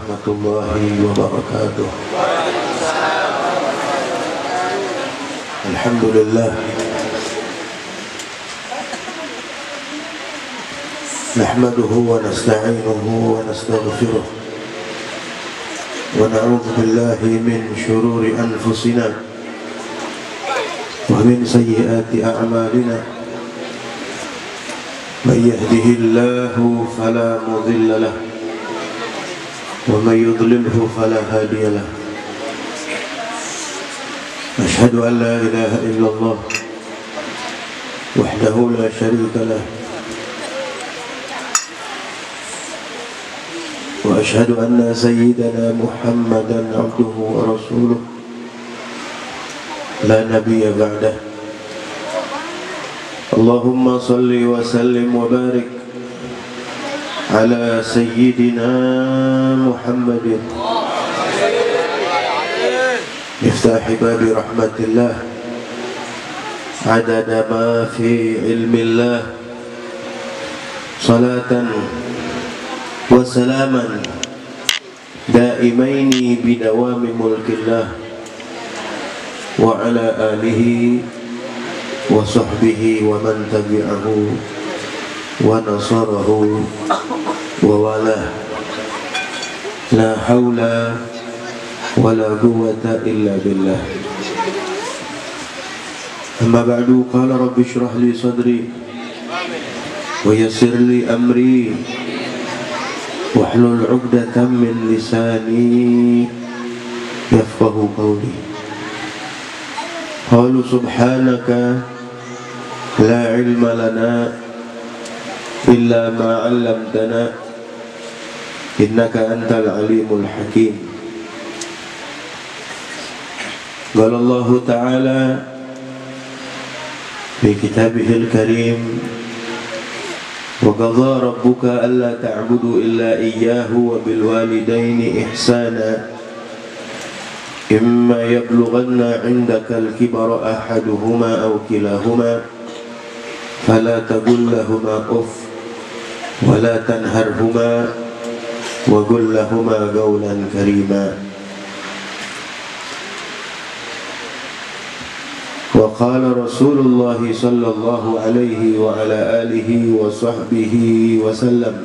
warahmatullahi wabarakatuh. Alhamdulillah, nahmaduhu wa nasta'inuhu wa nastaghfiruh wa na'udzu billahi min shururi anfusina wa min sayyiati a'malina. من يهده الله فلا مضل له ومن يضلله فلا هادي له. أشهد أن لا إله إلا الله وحده لا شريك له وأشهد أن سيدنا محمدا عبده ورسوله لا نبي بعده. اللهم صل وسلم وبارك على سيدنا محمد مفتاح باب رحمة الله عدد ما في علم الله صلاة وسلاما دائمين بدوام ملك الله وعلى آله وصحبه ومن تبعه ونصره ووالاه. لا حول ولا قوة إلا بالله. أما بعد، قال رب اشرح لي صدري ويسر لي أمري واحلل عقدة من لساني يفقه قولي. قالوا سبحانك لا علم لنا إلا ما علمتنا إنك أنت العليم الحكيم. قال الله تعالى في كتابه الكريم وقضى ربك ألا تعبدوا إلا إياه وبالوالدين إحسانا إما يبلغن عندك الكبر أحدهما أو كلاهما فلا تقل لهما أف ولا تنهرهما وقل لهما قولا كريما. وقال رسول الله صلى الله عليه وعلى آله وصحبه وسلم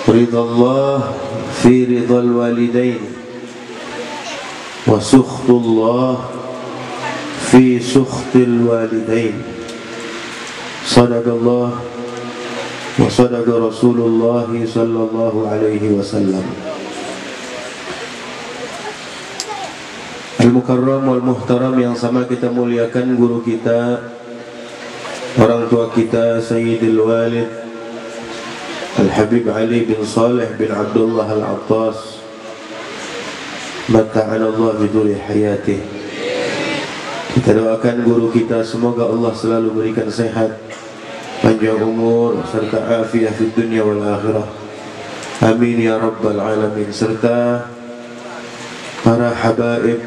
رضا الله في رضا الوالدين وسخط الله في سخط الوالدين. صدق الله وصدق رسول الله صلى الله عليه وسلم. Al-Mukarram wal Muhtaram, yang sama kita muliakan guru kita, orang tua kita, Sayyidil Walid Al-Habib Ali bin Saleh bin Abdullah Al-Attas, mata'ana Allah biduri hayatih. Kita doakan guru kita, semoga Allah selalu berikan sehat, panjang umur, serta afiah di dunia wal akhirah. Amin ya rabbal alamin. Serta para habaib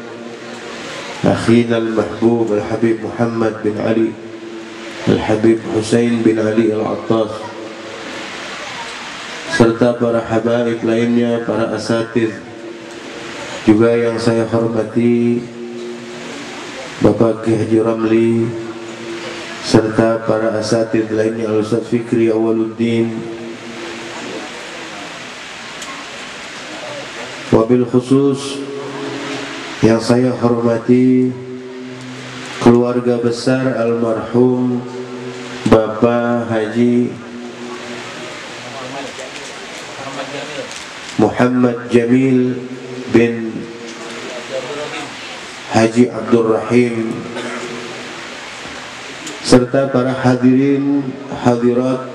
akhina al-mahbub Al-Habib Muhammad bin Ali Al-Habib Husain bin Ali Al-Attas, serta para habaib lainnya, para asatidz juga yang saya hormati, Bapak Ki Haji Ramli, serta para asatidz lainnya, Al-Ustaz Fikri Awaluddin. Wabil khusus yang saya hormati keluarga besar almarhum Bapak Haji Muhammad Jamil bin Haji Abdul Rahim, serta para hadirin hadirat,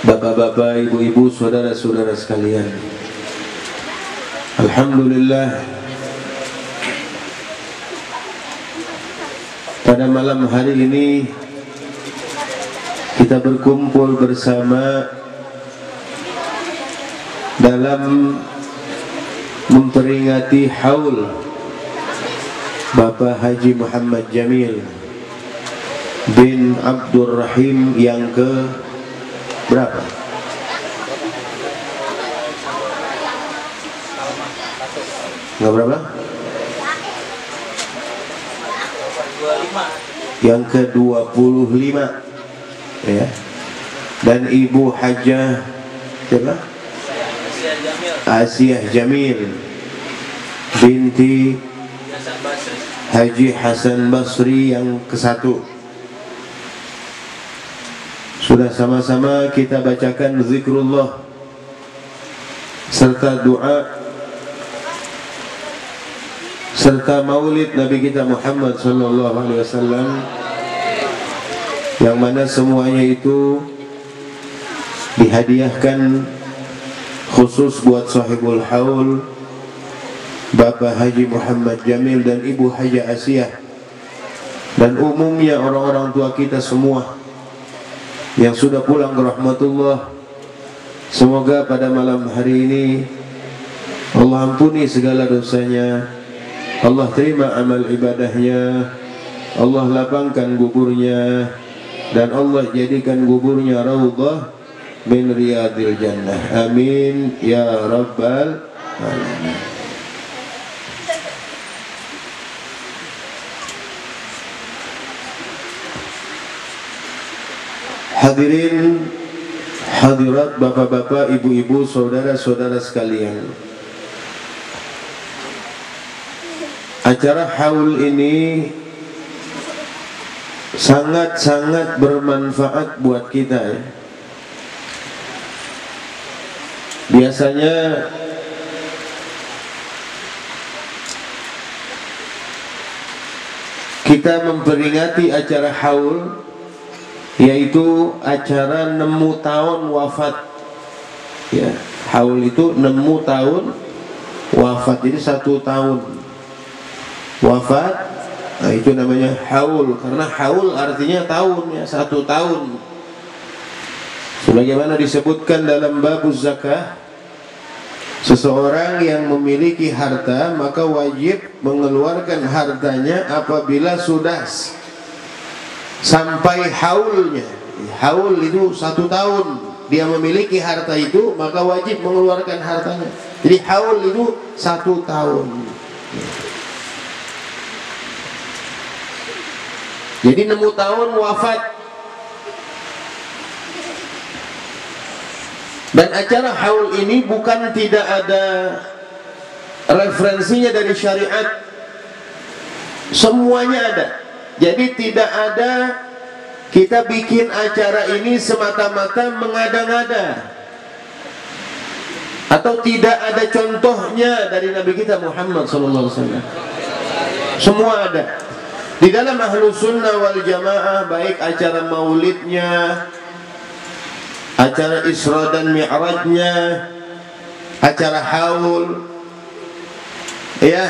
bapak-bapak, ibu-ibu, saudara-saudara sekalian. Alhamdulillah, pada malam hari ini kita berkumpul bersama dalam memperingati haul Bapak Haji Muhammad Jamil bin Abdul Rahim yang ke berapa? Nggak berapa? Yang ke-25 ya. Dan Ibu Hajah siapa? Asiah Jamil binti Haji Hasan Basri yang ke-1. Sudah sama-sama kita bacakan zikrullah serta doa serta maulid Nabi kita Muhammad sallallahu alaihi wasallam, yang mana semuanya itu dihadiahkan khusus buat sahibul haul Bapak Haji Muhammad Jamil dan Ibu Haji Asiah, dan umumnya orang-orang tua kita semua yang sudah pulang ke rahmatullah. Semoga pada malam hari ini Allah ampuni segala dosanya, Allah terima amal ibadahnya, Allah lapangkan kuburnya, dan Allah jadikan kuburnya raudhah min riyadil jannah. Amin ya rabbal alamin. Hadirin hadirat, bapak-bapak, ibu-ibu, saudara-saudara sekalian, acara haul ini sangat-sangat bermanfaat buat kita ya. Biasanya kita memperingati acara haul, yaitu acara nemu tahun wafat ya. Haul itu nemu tahun wafat, jadi 1 tahun wafat. Nah itu namanya haul, karena haul artinya tahun ya, 1 tahun. Sebagaimana disebutkan dalam bab zakah, seseorang yang memiliki harta maka wajib mengeluarkan hartanya apabila sudah sampai haulnya. Haul itu 1 tahun dia memiliki harta itu, maka wajib mengeluarkan hartanya. Jadi haul itu 1 tahun. Jadi nemu tahun wafat. Dan acara haul ini bukan tidak ada referensinya dari syariat, semuanya ada. Jadi tidak ada kita bikin acara ini semata-mata mengada-ngada, atau tidak ada contohnya dari Nabi kita Muhammad SAW. Semua ada di dalam Ahlus Sunnah wal Jamaah, baik acara maulidnya, acara Isra dan Mi'rajnya, acara haul ya,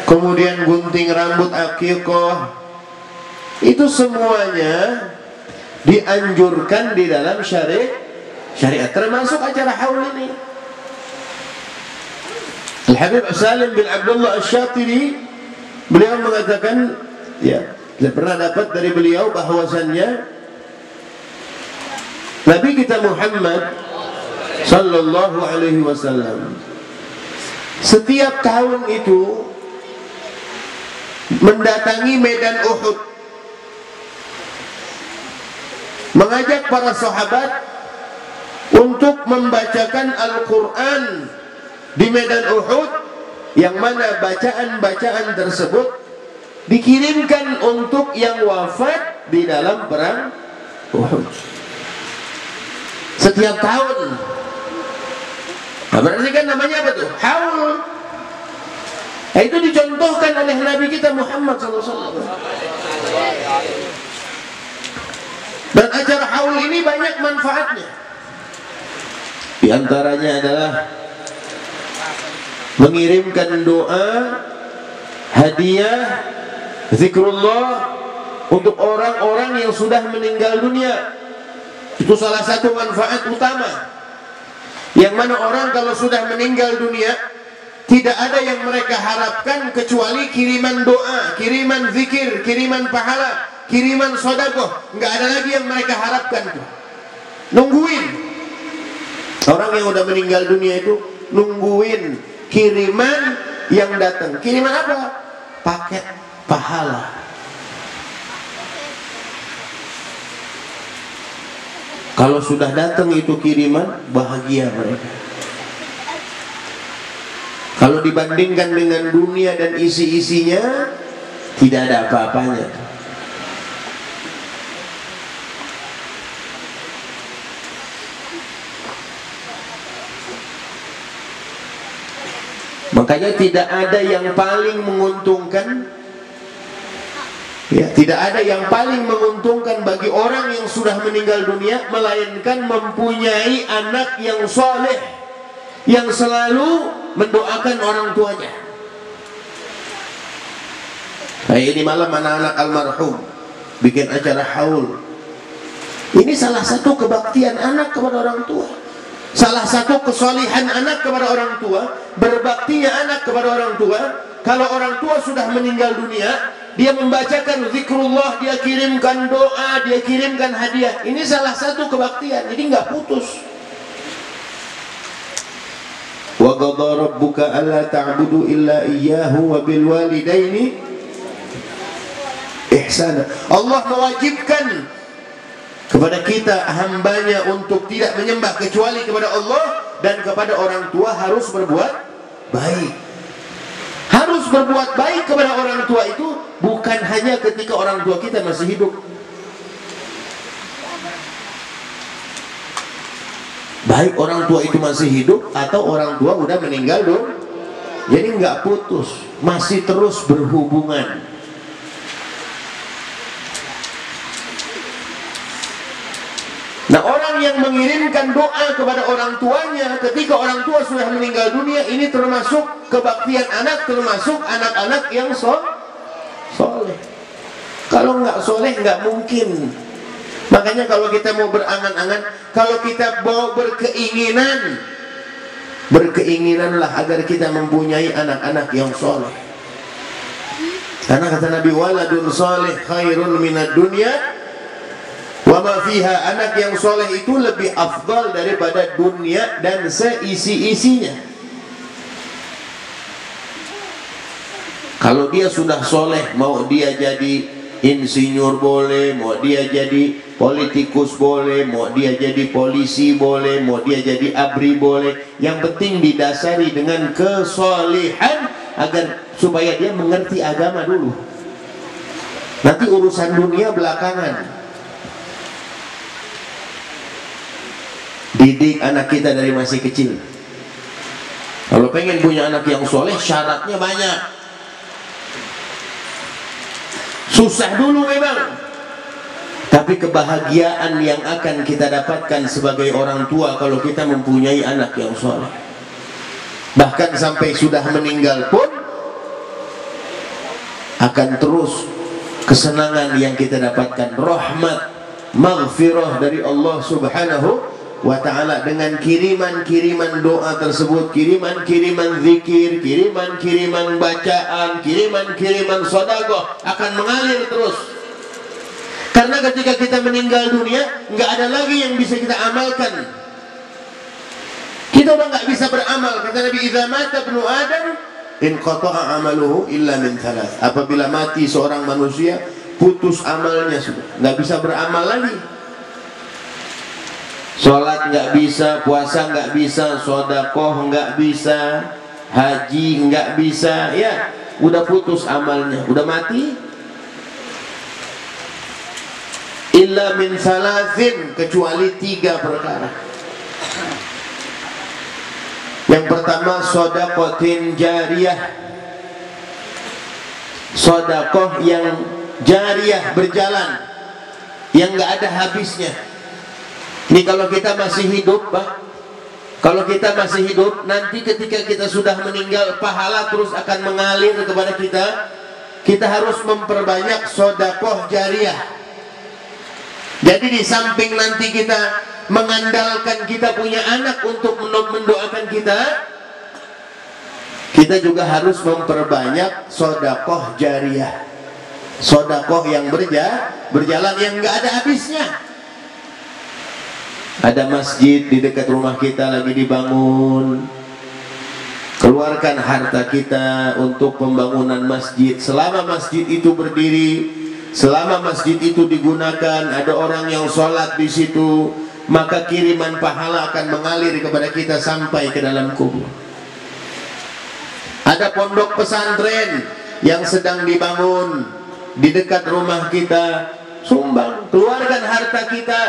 kemudian gunting rambut aqiqah, itu semuanya dianjurkan di dalam syariat, termasuk acara haul ini. Al-Habib Salim bin Abdullah Asy-Syatiri, beliau mengatakan ya, saya pernah dapat dari beliau bahwasannya Nabi kita Muhammad sallallahu alaihi wasallam setiap tahun itu mendatangi medan Uhud, mengajak para sahabat untuk membacakan Al-Quran di medan Uhud, yang mana bacaan-bacaan tersebut dikirimkan untuk yang wafat di dalam perang Uhud setiap tahun. Nah, berarti kan namanya apa tuh? Haul. Nah, itu dicontohkan oleh Nabi kita Muhammad SAW. Dan acara haul ini banyak manfaatnya. Di antaranya adalah mengirimkan doa, hadiah, zikrullah untuk orang-orang yang sudah meninggal dunia. Itu salah satu manfaat utama, yang mana orang kalau sudah meninggal dunia tidak ada yang mereka harapkan kecuali kiriman doa, kiriman zikir, kiriman pahala, kiriman sedekah. Nggak ada lagi yang mereka harapkan tuh. Nungguin. Orang yang udah meninggal dunia itu nungguin kiriman yang datang. Kiriman apa? Paket pahala. Kalau sudah datang itu kiriman, bahagia mereka. Kalau dibandingkan dengan dunia dan isi-isinya, tidak ada apa-apanya. Makanya tidak ada yang paling menguntungkan, ya, tidak ada yang paling menguntungkan bagi orang yang sudah meninggal dunia melainkan mempunyai anak yang soleh, yang selalu mendoakan orang tuanya. Kayak ini malam anak-anak almarhum bikin acara haul. Ini salah satu kebaktian anak kepada orang tua, salah satu kesolihan anak kepada orang tua, berbaktinya anak kepada orang tua. Kalau orang tua sudah meninggal dunia, dia membacakan zikrullah, dia kirimkan doa, dia kirimkan hadiah. Ini salah satu kebaktian, jadi nggak putus. Wa qadha rabbuka alla ta'budu illa iyyahu wa bil walidaini ihsana. Allah mewajibkan kepada kita hambanya untuk tidak menyembah kecuali kepada Allah, dan kepada orang tua harus berbuat baik. Harus berbuat baik kepada orang tua itu bukan hanya ketika orang tua kita masih hidup. Baik orang tua itu masih hidup atau orang tua udah meninggal dong. Jadi nggak putus, masih terus berhubungan. Nah, orang yang mengirimkan doa kepada orang tuanya ketika orang tua sudah meninggal dunia, ini termasuk kebaktian anak, termasuk anak-anak yang soleh. Kalau nggak soleh nggak mungkin. Makanya kalau kita mau berangan-angan, kalau kita mau berkeinginanlah agar kita mempunyai anak-anak yang soleh. Karena kata Nabi, waladun soleh khairun minad dunya wa ma fiha. Anak yang soleh itu lebih afdal daripada dunia dan seisi-isinya. Kalau dia sudah soleh, mau dia jadi insinyur boleh, mau dia jadi politikus boleh, mau dia jadi polisi boleh, mau dia jadi abri boleh. Yang penting didasari dengan kesolehan agar supaya dia mengerti agama dulu. Nanti urusan dunia belakangan. Didik anak kita dari masih kecil. Kalau pengen punya anak yang soleh, syaratnya banyak. Susah dulu memang. Tapi kebahagiaan yang akan kita dapatkan sebagai orang tua kalau kita mempunyai anak yang soleh. Bahkan sampai sudah meninggal pun akan terus kesenangan yang kita dapatkan, rahmat, maghfirah dari Allah Subhanahu wa ta'ala dengan kiriman-kiriman doa tersebut, kiriman-kiriman zikir, kiriman-kiriman bacaan, kiriman-kiriman sedekah akan mengalir terus. Karena ketika kita meninggal dunia, nggak ada lagi yang bisa kita amalkan. Kita udah nggak bisa beramal. Kata Nabi, idza mata ibnu Adam inqata'a amaluhu illa min thalath. Apabila mati seorang manusia, putus amalnya sudah, nggak bisa beramal lagi. Sholat nggak bisa, puasa nggak bisa, sedekah nggak bisa, haji nggak bisa, ya udah putus amalnya, udah mati. Illa min salasin, kecuali 3 perkara. Yang pertama, shadaqatin jariyah, sedekah yang jariyah, berjalan, yang nggak ada habisnya. Ini kalau kita masih hidup, Pak. Kalau kita masih hidup, nanti ketika kita sudah meninggal, pahala terus akan mengalir kepada kita. Kita harus memperbanyak sedekah jariyah. Jadi di samping nanti kita mengandalkan kita punya anak untuk mendoakan kita, kita juga harus memperbanyak sedekah jariyah, sedekah yang berjalan, yang nggak ada habisnya. Ada masjid di dekat rumah kita lagi dibangun, keluarkan harta kita untuk pembangunan masjid. Selama masjid itu berdiri, selama masjid itu digunakan, ada orang yang sholat di situ, maka kiriman pahala akan mengalir kepada kita sampai ke dalam kubur. Ada pondok pesantren yang sedang dibangun di dekat rumah kita, sumbang, keluarkan harta kita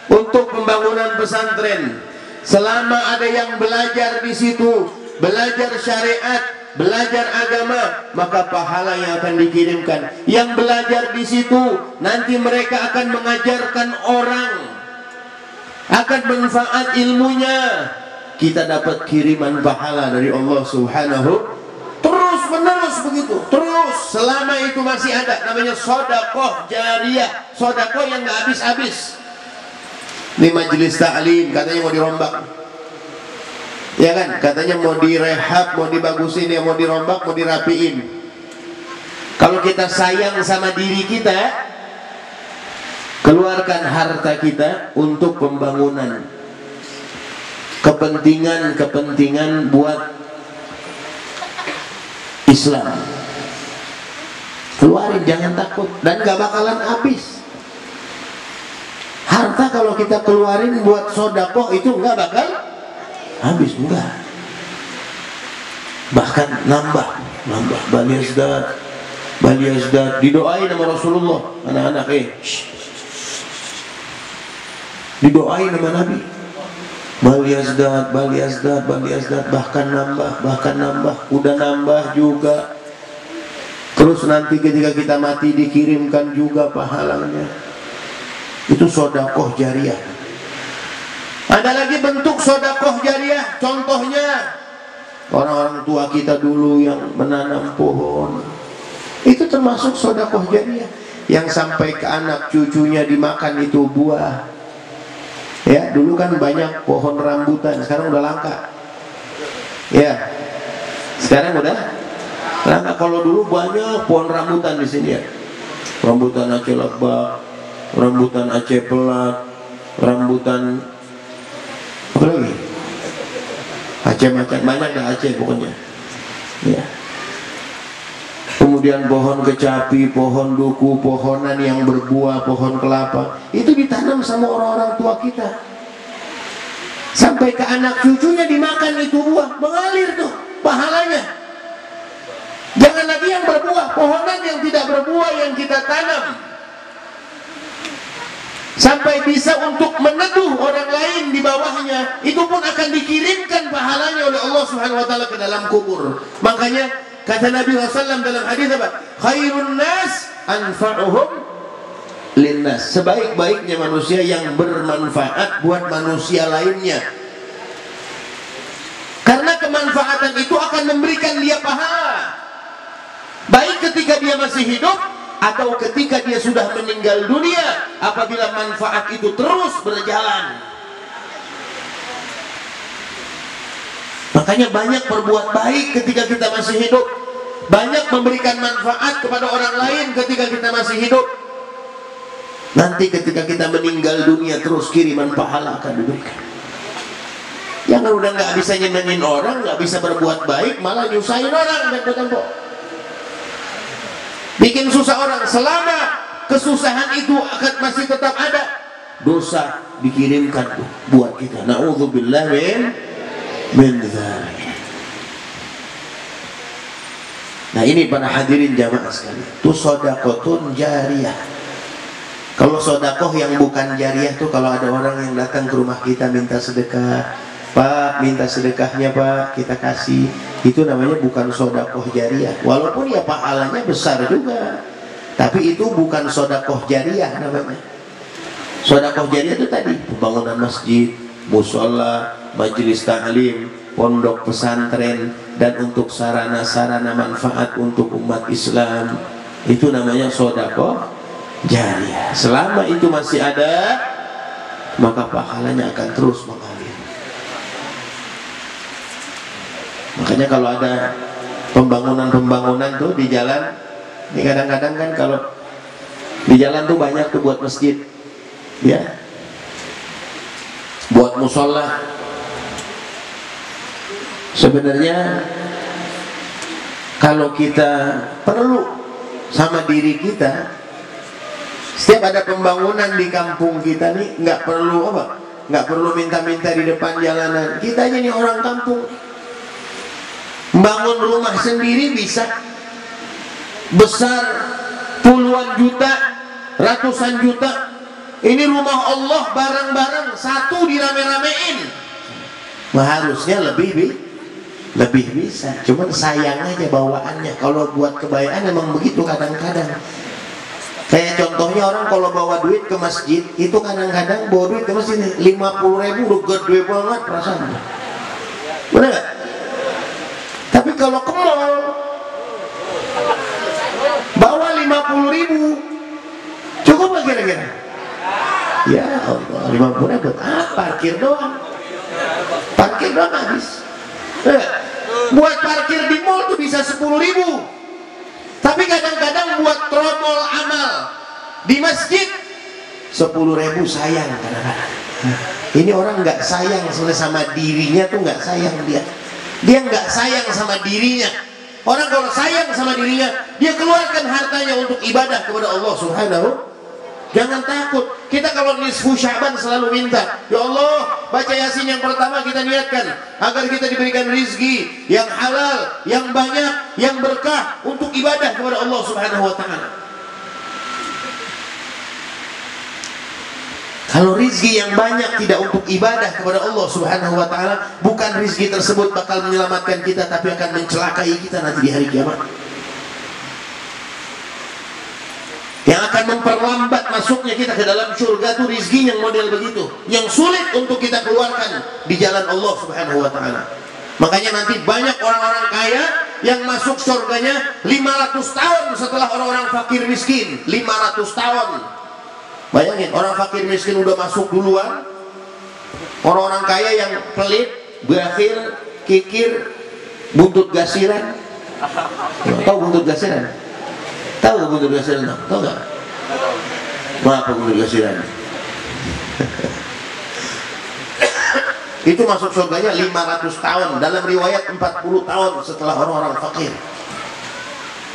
untuk pembangunan pesantren. Selama ada yang belajar di situ, belajar syariat, belajar agama, maka pahala yang akan dikirimkan. Yang belajar di situ nanti mereka akan mengajarkan orang, akan manfaat ilmunya. Kita dapat kiriman pahala dari Allah Subhanahu, terus menerus begitu, terus selama itu masih ada. Namanya sedekah jariyah, sedekah yang nggak habis-habis. Ini majelis ta'lim katanya mau dirombak, ya kan? Katanya mau direhab, mau dibagusin, ya mau dirombak, mau dirapiin. Kalau kita sayang sama diri kita, keluarkan harta kita untuk pembangunan, kepentingan buat Islam. Keluarin, jangan takut, dan gak bakalan habis. Harta kalau kita keluarin buat sodakoh itu nggak bakal habis, enggak. Bahkan nambah. Bal yazdad, didoain sama Rasulullah, anak-anak didoain sama Nabi. Bal yazdad, bahkan nambah, udah nambah juga. Terus nanti ketika kita mati dikirimkan juga pahalanya. Itu sedekah jariyah. Ada lagi bentuk sedekah jariyah, contohnya orang-orang tua kita dulu yang menanam pohon. Itu termasuk sedekah jariyah yang sampai ke anak cucunya dimakan itu buah. Ya, dulu kan banyak pohon rambutan, sekarang udah langka. Ya. Sekarang udah langka. Kalau dulu banyak pohon rambutan di sini ya. Rambutan Aceh Lebak, rambutan Aceh Pelat, rambutan apa lagi? Aceh macam banyak dah Aceh pokoknya. Ya. Kemudian pohon kecapi, pohon duku, pohonan yang berbuah, pohon kelapa, itu ditanam sama orang-orang tua kita. Sampai ke anak cucunya dimakan itu buah, mengalir tuh pahalanya. Jangan lagi yang berbuah, pohonan yang tidak berbuah yang kita tanam. Sampai bisa untuk meneduh orang lain di bawahnya, itu pun akan dikirimkan pahalanya oleh Allah Subhanahu wa taala ke dalam kubur. Makanya kata Nabi SAW dalam hadis apa? Khairun nas anfa'uhum linnas. Sebaik-baiknya manusia yang bermanfaat buat manusia lainnya. Karena kemanfaatan itu akan memberikan dia pahala. Baik ketika dia masih hidup atau ketika dia sudah meninggal dunia, apabila manfaat itu terus berjalan. Makanya banyak berbuat baik ketika kita masih hidup, banyak memberikan manfaat kepada orang lain ketika kita masih hidup. Nanti ketika kita meninggal dunia, terus kiriman pahala akan diberikan. Jangan udah nggak bisa nyenengin orang, nggak bisa berbuat baik, malah nyusahin orang tempo-tempo. Bikin susah orang. Selama kesusahan itu akan masih tetap ada, dosa dikirimkan buat kita. Na'udzubillah min dzalik. Nah ini para hadirin jamaah sekalian, itu sedekahun jariyah. Kalau sedekah yang bukan jariyah tuh kalau ada orang yang datang ke rumah kita minta sedekah, Pak minta sedekahnya Pak, kita kasih. Itu namanya bukan sedekah jariyah. Walaupun ya pahalanya besar juga, tapi itu bukan sedekah jariyah namanya. Sedekah jariyah itu tadi pembangunan masjid, mushola, majelis ta'lim, pondok pesantren, dan untuk sarana-sarana manfaat untuk umat Islam. Itu namanya sedekah jariyah. Selama itu masih ada, maka pahalanya akan terus mengalir. Makanya kalau ada pembangunan tuh di jalan, ini kadang-kadang kan kalau di jalan tuh banyak tuh buat masjid, ya, buat musola. Sebenarnya kalau kita perlu sama diri kita, setiap ada pembangunan di kampung kita nih, nggak perlu apa? Nggak perlu minta-minta di depan jalanan. Kita aja nih orang kampung, bangun rumah sendiri bisa, besar puluhan juta, ratusan juta. Ini rumah Allah bareng-bareng, satu dirame-ramein. Nah, harusnya lebih bisa. Cuman sayang aja bawaannya. Kalau buat kebaikan emang begitu kadang-kadang. Kayak contohnya orang kalau bawa duit ke masjid, itu kadang-kadang bawa duit ke masjid 50.000 udah gede banget perasaan. Bener gak? Tapi kalau ke mall bawa 50.000 cukup gak kira-kira? Ya Allah, 50.000 buat apa? Parkir doang. Parkir doang habis. Buat parkir di mall tuh bisa 10.000. Tapi kadang-kadang buat tromol amal di masjid 10.000 sayang kadang-kadang. Ini orang nggak sayang sama dirinya tuh, nggak sayang dia nggak sayang sama dirinya. Orang kalau sayang sama dirinya, dia keluarkan hartanya untuk ibadah kepada Allah Subhanahu. Jangan takut. Kita kalau nisfu Sya'ban selalu minta, ya Allah, baca Yasin yang pertama kita niatkan agar kita diberikan rizki yang halal, yang banyak, yang berkah untuk ibadah kepada Allah Subhanahu wa ta'ala. Kalau rizki yang banyak tidak untuk ibadah kepada Allah Subhanahu wa ta'ala, bukan rizki tersebut bakal menyelamatkan kita, tapi akan mencelakai kita nanti di hari kiamat. Yang akan memperlambat masuknya kita ke dalam surga itu rizki yang model begitu, yang sulit untuk kita keluarkan di jalan Allah Subhanahu wa ta'ala. Makanya nanti banyak orang-orang kaya yang masuk surganya 500 tahun setelah orang-orang fakir miskin. 500 tahun. Bayangin, orang fakir miskin udah masuk duluan, orang-orang kaya yang pelit, bakhil, kikir, buntut gasiran. Tahu buntut gasiran? Tahu gak buntut gasiran? Tahu gak? Apa buntut gasiran? Itu masuk surganya 500 tahun. Dalam riwayat 40 tahun setelah orang-orang fakir.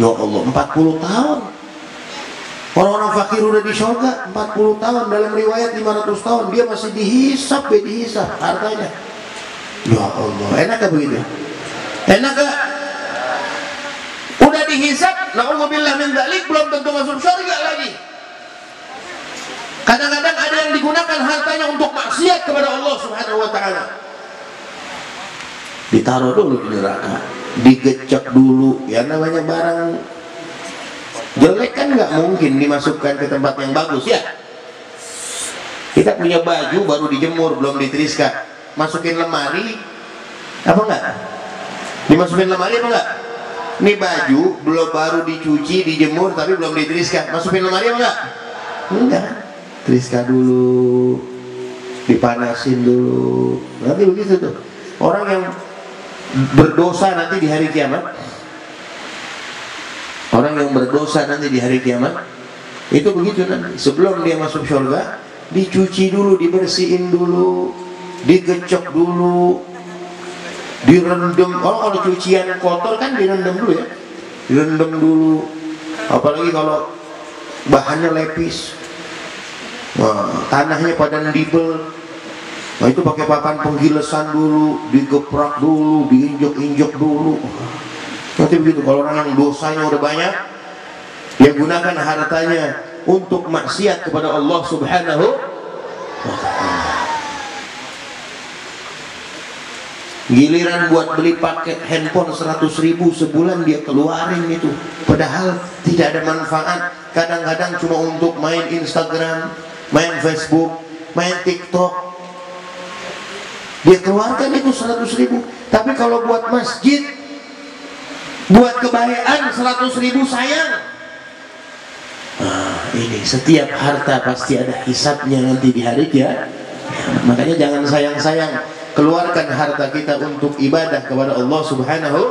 Ya Allah, 40 tahun. Orang-orang fakir udah di surga 40 tahun. Dalam riwayat 500 tahun. Dia masih dihisap hartanya. Ya Allah, enak gak begitu? Enak gak? Udah dihisap, na'udzubillah min dzalik, belum tentu masuk surga lagi. Kadang-kadang ada yang digunakan hartanya untuk maksiat kepada Allah Subhanahu wa ta'ala. Ditaruh dulu di neraka, digecek dulu. Ya namanya barang jelek kan nggak mungkin dimasukkan ke tempat yang bagus ya. Kita punya baju baru dijemur, belum ditiriskan, masukin lemari apa enggak? Dimasukin lemari apa enggak? Ini baju belum baru dicuci, dijemur tapi belum ditiriskan, masukin lemari apa enggak? Enggak. Tiriskan dulu, dipanasin dulu. Nanti begitu tuh. Orang yang berdosa nanti di hari kiamat, orang yang berdosa nanti di hari kiamat itu begitu nanti. Sebelum dia masuk surga, dicuci dulu, dibersihin dulu, digecek dulu, direndam. Kalau cucian kotor kan direndam dulu ya, direndam dulu. Apalagi kalau bahannya lepis, wah, tanahnya pada ndibel. Nah itu pakai papan penggilesan dulu, digeprak dulu, diinjek-injek dulu. Nanti begitu. Kalau orang yang dosanya udah banyak, dia gunakan hartanya untuk maksiat kepada Allah Subhanahu wa ta'ala. Giliran buat beli paket handphone 100.000 sebulan dia keluarin itu, padahal tidak ada manfaat. Kadang-kadang cuma untuk main Instagram, main Facebook, main TikTok. Dia keluarkan itu 100.000. Tapi kalau buat masjid, buat kebaikan 100.000 sayang. Nah, ini setiap harta pasti ada hisabnya nanti di hari ya. Makanya jangan sayang-sayang. Keluarkan harta kita untuk ibadah kepada Allah Subhanahu.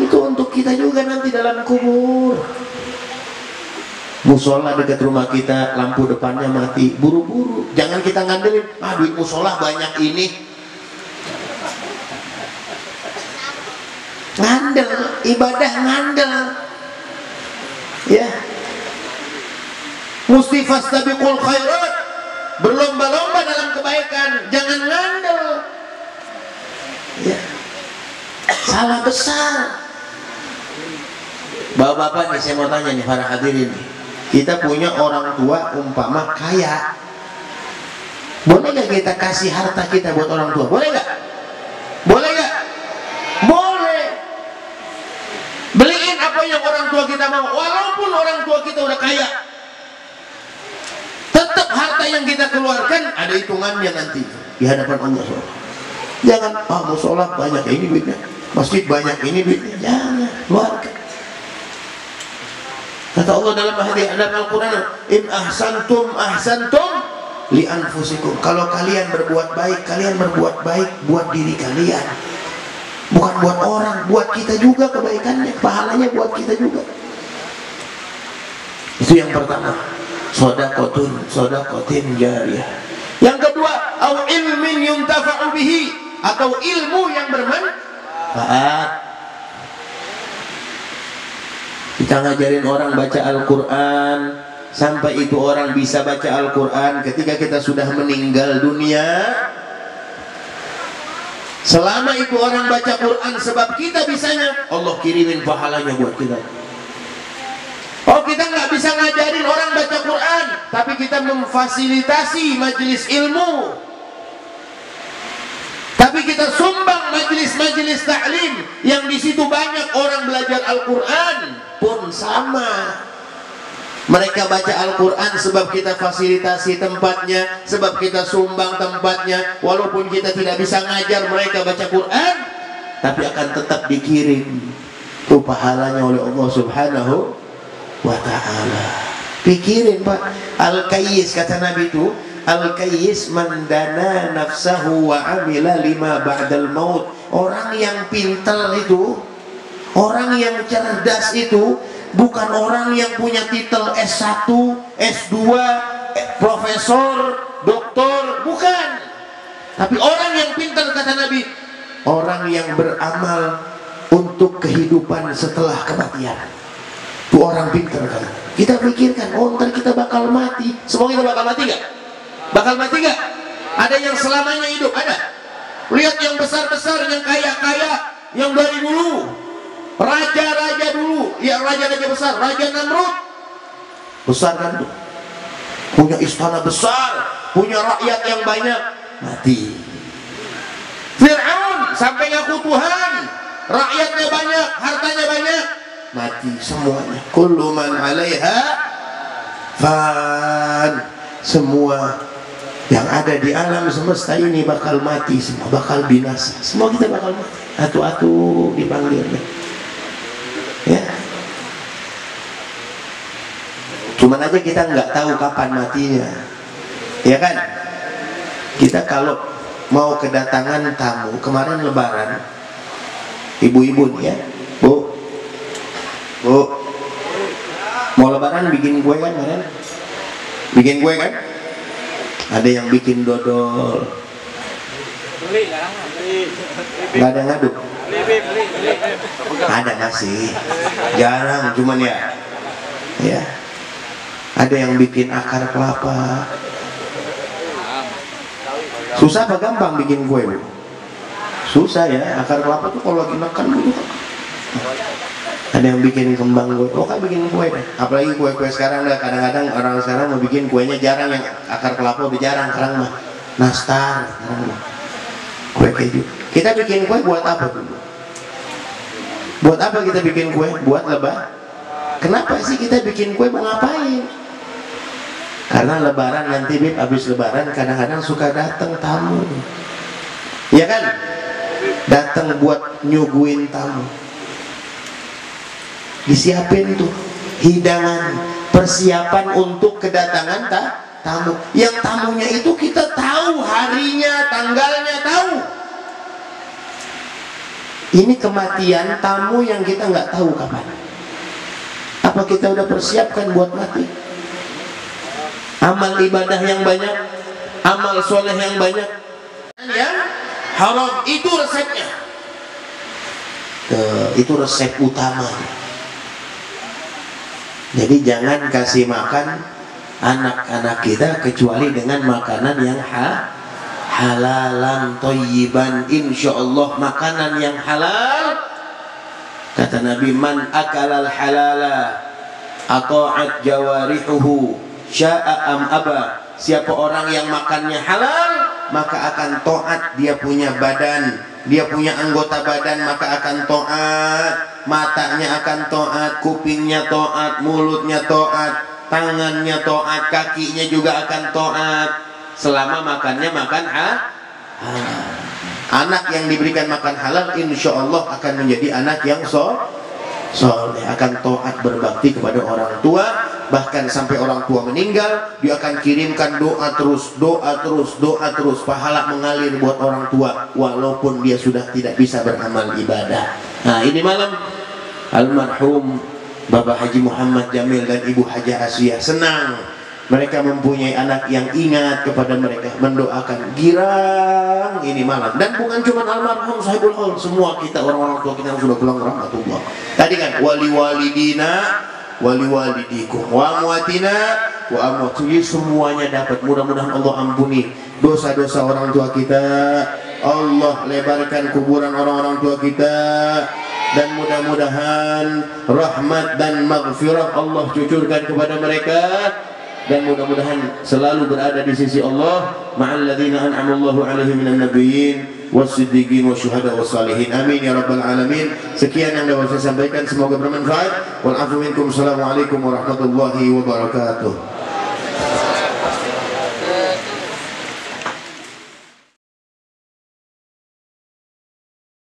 Itu untuk kita juga nanti dalam kubur. Musola dekat rumah kita, lampu depannya mati, buru-buru. Jangan kita ngandelin, duit musola banyak ini. ngandel, ibadah ngandel. Ya. Musti fastabiqul khairat, berlomba-lomba dalam kebaikan, jangan ngandel. Ya. Salah besar. Bapak-bapak nih, saya mau tanya nih para hadirin nih. Kita punya orang tua umpama kaya. Boleh nggak kita kasih harta kita buat orang tua? Boleh nggak? Boleh nggak? Boleh. Beliin apa yang orang tua kita mau, walaupun orang tua kita udah kaya. Tetap harta yang kita keluarkan ada hitungannya nanti di hadapan Allah SWT. Jangan, musola banyak ini duitnya, masjid banyak ini duitnya. Jangan, keluarkan. Kata Allah dalam Al-Quran, in ahsantum ahsantum li anfusikum. Kalau kalian berbuat baik buat diri kalian, bukan buat orang, buat kita juga kebaikannya, pahalanya buat kita juga. Itu yang pertama, sodakotin jariyah. Yang kedua, au ilmin yuntafa'u bihi, atau ilmu yang bermanfaat. Kita ngajarin orang baca Al-Quran sampai itu orang bisa baca Al-Quran ketika kita sudah meninggal dunia. Selama itu orang baca Quran sebab kita bisanya, Allah kirimin pahalanya buat kita. Oh, kita nggak bisa ngajarin orang baca Quran, tapi kita memfasilitasi majelis ilmu, tapi kita sumbang majelis-majelis ta'lim yang di situ banyak orang belajar Al-Quran pun sama. Mereka baca Al-Quran sebab kita fasilitasi tempatnya, sebab kita sumbang tempatnya. Walaupun kita tidak bisa ngajar mereka baca Quran, tapi akan tetap dikirim itu pahalanya oleh Allah Subhanahu wa ta'ala. Pikirin Pak, Al-Qayyis kata Nabi itu, Al-Qayyis man dana nafsahu wa amila lima ba'dal maut. Orang yang pintar itu, orang yang cerdas itu bukan orang yang punya titel S1, S2, profesor, doktor, bukan. Tapi orang yang pintar kata Nabi, orang yang beramal untuk kehidupan setelah kematian. Itu orang pintar kan. Kita pikirkan, oh ntar kita bakal mati. Semua kita bakal mati gak? Bakal mati gak? Ada yang selamanya hidup? Ada. Lihat yang besar-besar, yang kaya-kaya, yang dari dulu. Raja-raja dulu, ya raja-raja besar, Raja Namrud besar kan tuh, punya istana besar, punya rakyat yang banyak, mati. Fir'aun sampai ngaku Tuhan, rakyatnya banyak, hartanya banyak, mati semuanya. Kullu man 'alaiha fan. Semua yang ada di alam semesta ini bakal mati, semua bakal binasa, semua kita bakal mati. Atu-atu dipanggil. Ya. Cuman aja kita nggak tahu kapan matinya, ya kan? Kita kalau mau kedatangan tamu, kemarin Lebaran, ibu-ibu nih ya, bu, mau Lebaran bikin kue kan kemarin? Bikin kue kan? Ada yang bikin dodol, nggak ada ngaduk. Ada masih, jarang, cuman ya, ada yang bikin akar kelapa. Susah apa gampang bikin kue? Susah ya, akar kelapa tuh kalau lagi makan dulu. Ada yang bikin kembang kue, kan bikin kue deh. Apalagi kue-kue sekarang dah, kadang-kadang orang sekarang mau bikin kuenya jarang, yang akar kelapa udah jarang sekarang mah. Nastar, kue keju. Kita bikin kue buat apa dulu? Buat apa kita bikin kue? Buat lebaran. Kenapa sih kita bikin kue, mau ngapain? Karena lebaran nanti, Bib, habis lebaran kadang-kadang suka datang tamu. Ya kan? Datang buat nyuguin tamu. Disiapin tuh hidangan, persiapan untuk kedatangan tamu. Yang tamunya itu kita tahu harinya, tanggalnya tahu. Ini kematian tamu yang kita nggak tahu kapan. Apa kita udah persiapkan buat mati? Amal ibadah yang banyak, amal soleh yang banyak, yang haram, itu resepnya. Itu resep utama. Jadi jangan kasih makan anak-anak kita kecuali dengan makanan yang halalan thayyiban, insyaallah makanan yang halal. Kata Nabi, man akalal halala ata'at jawarihuhu sya'a am aba. Siapa orang yang makannya halal, maka akan taat dia punya badan, dia punya anggota badan, maka akan taat. Matanya akan taat, kupingnya taat, mulutnya taat, tangannya taat, kakinya juga akan taat. Selama makannya makan anak yang diberikan makan halal, insya Allah akan menjadi anak yang soleh, akan taat berbakti kepada orang tua. Bahkan sampai orang tua meninggal, dia akan kirimkan doa terus, pahala mengalir buat orang tua walaupun dia sudah tidak bisa beramal ibadah. Nah, ini malam almarhum Bapak Haji Muhammad Jamil dan Ibu Haja Asiyah senang mereka mempunyai anak yang ingat kepada mereka, mendoakan. Girang ini malam. Dan bukan cuma almarhum sahibul haul, semua kita orang-orang tua kita yang sudah pulang rahmatullah. Tadi kan wali walidina, wali walidikum, wa amwatina, wa amwatuhi, semuanya dapat. Mudah-mudahan Allah ampuni dosa-dosa orang tua kita. Allah lebarkan kuburan orang-orang tua kita. Dan mudah-mudahan rahmat dan maghfirah Allah cucurkan kepada mereka. Dan mudah-mudahan selalu berada di sisi Allah ma'al ladzina an'ama Allahu 'alaihim minan nabiyyin was-siddiqin wasyuhada was-salihin. Amin ya rabbal alamin. Sekian yang dapat saya sampaikan, semoga bermanfaat. Wal 'afwu minkum. Assalamualaikum warahmatullahi wabarakatuh.